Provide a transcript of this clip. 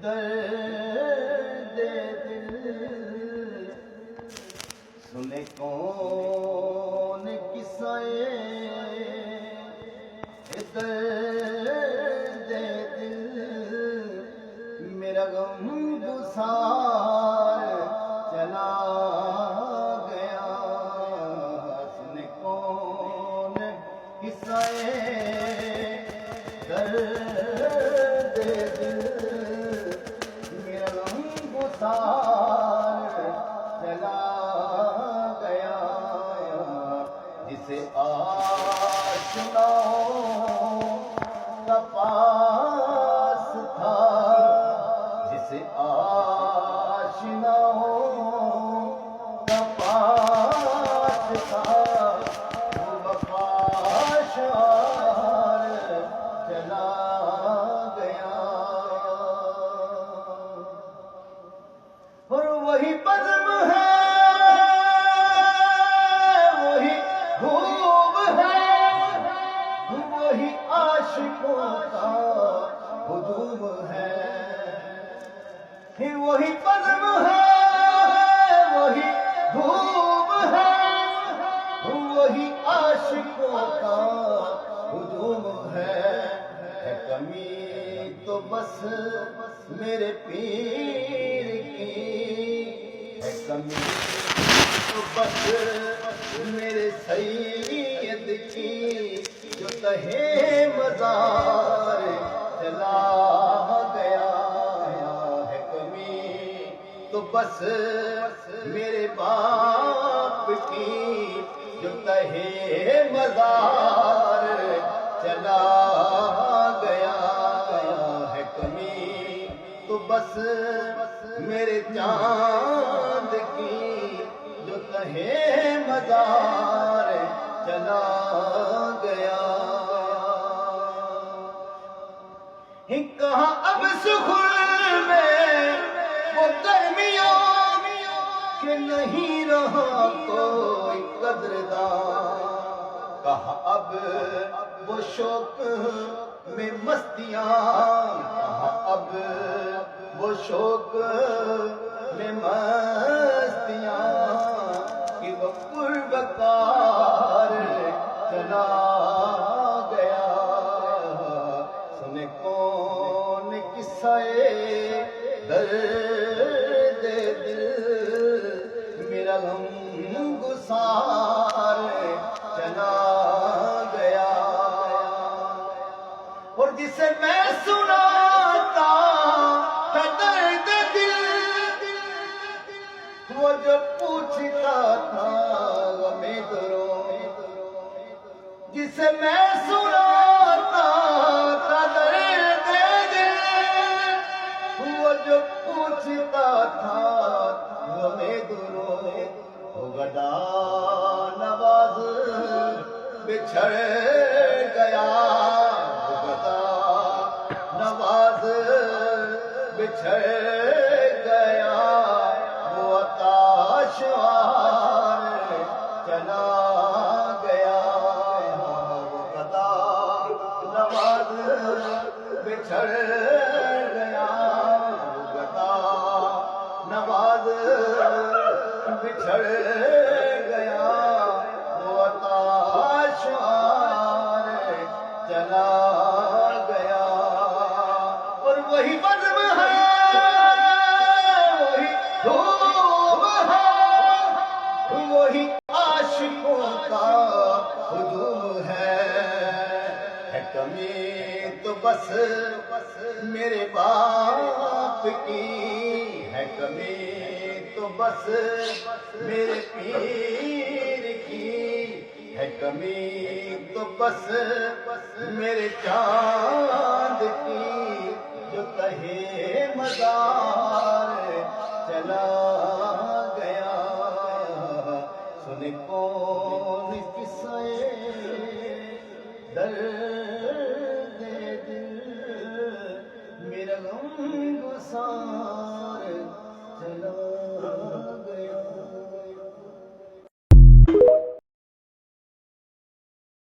درد دل سنے کون قصہ درد دل میرا غم گسار چلا گیا سنے کون قصہ درد دل میرا غم گسار چلا گیا جسے آشناؤں کا پاس تھا جسے آشناؤں کا پاس تھا وہ وفاشار چلا گیا اور وہی بزم ہے وہی عاشقوں کا ہجوم ہے وہی بزم ہے وہی دھوم ہے وہی عاشقوں کا ہجوم ہے کمی تو بس میرے پیر کی ہے کمی تو بس میرے سید کی جو تہے مزار چلا گیا ہے کمی تو بس میرے باپ کی جو تہے مزار چلا گیا ہے کمی تو بس میرے چاند کی جو تہے مزار چلا گیا کہاں اب سخن میں وہ گرمیوں کہ نہیں رہا کوئی قدردان کہاں اب وہ شوق میں مستیاں کہاں اب وہ شوق میں مستیاں کہ وہ قربکار چلا گیا سنے کون قصہ درد دل میرا غم گسار چلا گیا اور جسے میں سناتا تھا درد دل وہ جو پوچھتا تھا غمِ درو جسے میں سناتا تھا درد دل وہ جو پوچھتا تھا غمِ درو وہ گدا نواز بچھڑ گیا وہ گدا نواز بچھڑ گیا وہ عطاشوار چلا گیا وہ گدا نواز بچھڑ گیا وہ گدا نواز بچھڑ گیا وہ عطاشوار چلا گیا اور وہی بزم ہے وہی دھوم ہے وہی عاشقوں کا ہجوم ہے کمی تو بس میرے باپ کی ہے کمی تو بس میرے پیر کی ہے کمی تو بس میرے چاند کی جو تہے مزار چلا گیا سنے کون قصہ درد